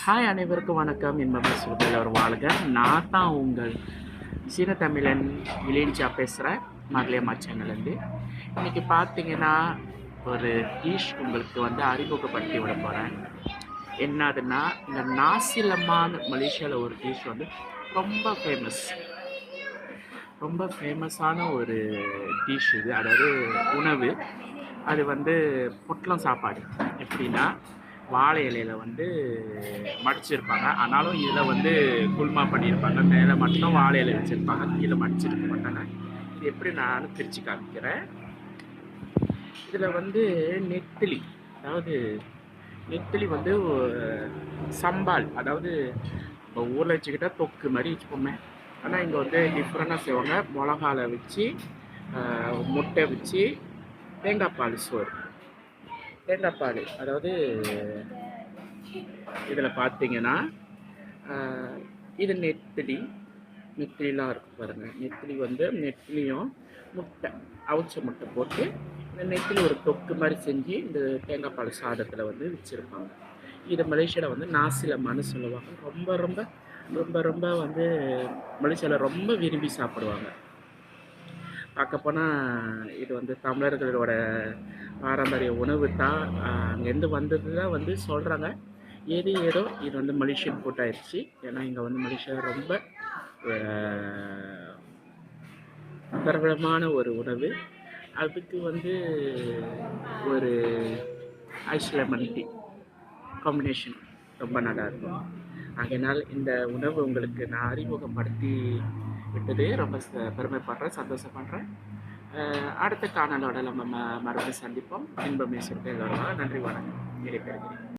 Hi, அனைவருக்கும் வணக்கம். இன்பமே சுகத்தில் ஒரு வாழ்க. நான் தான் உங்கள் சீன தமிழன் இளைஞ்சா பேசுகிறேன், மகளியம்மா சேனல்லேருந்து. இன்றைக்கி பார்த்தீங்கன்னா ஒரு டிஷ் உங்களுக்கு அறிமுகப்படுத்தி விட போகிறேன். என்னதுன்னா, இந்த நாசிலமான் மலேசியாவில் ஒரு டிஷ் ரொம்ப ரொம்ப ஃபேமஸான ஒரு டிஷ் இது. அதாவது உணவு. அது பொட்டலம் சாப்பாடு. எப்படின்னா, வாழை இலையில் மடிச்சிருப்பாங்க. ஆனாலும் இதில் குல்மா பண்ணியிருப்பாங்க. மேலே மட்டும் வாழை இலை வச்சுருப்பாங்க, கீழே மடிச்சிருக்க மாட்டாங்க. இது எப்படி நான் பிரித்து காமிக்கிறேன். இதில் நெத்திலி, அதாவது நெத்திலி சம்பால், அதாவது இப்போ ஊரில் வச்சுக்கிட்டா தொக்கு மாதிரி வச்சுப்போமே. ஆனால் இங்கே டிஃப்ரெண்ட்டாக செய்வாங்க. மிளகால வச்சு, முட்டை வச்சு, தேங்காய் பால் சோறு. தேங்காய் பால், அதாவது இதில் பார்த்தீங்கன்னா இது நெத்திலிலாம் இருக்குது பாருங்கள். நெத்திலியும் முட்டை, அவிச்ச முட்டை போட்டு இந்த நெத்திலி ஒரு தொக்கு மாதிரி செஞ்சு இந்த தேங்காய் பால் சாதத்தில் வச்சுருப்பாங்க. இது மலேசியாவில் நாசிலமான்னு சொல்லுவாங்க. ரொம்ப ரொம்ப ரொம்ப ரொம்ப மலேசியாவில் ரொம்ப விரும்பி சாப்பிடுவாங்க. பார்க்க போனால் இது தமிழர்களோட பாரம்பரிய உணவு தான். அங்கேருந்து வந்தது தான் சொல்கிறாங்க. ஏதோ இது மலேசியன் ஃபுட் ஆயிடுச்சு. ஏன்னா இங்கே மலேசியா ரொம்ப பிரபலமான ஒரு உணவு. அதுக்கு ஒரு ஐஸ் லெமன் டீ காம்பினேஷன் ரொம்ப நல்லா இருக்கும். ஆகையினால் இந்த உணவு உங்களுக்கு நான் அறிமுகப்படுத்தி விட்டது ரொம்ப பெருமைப்படுறேன், சந்தோஷப்படுறேன். அடுத்த காணலோட நம்ம மறுபடியும் சந்திப்போம். இன்பமே சுருக்க. நன்றி, வணக்கம். நிறைவேறுகிறேன்.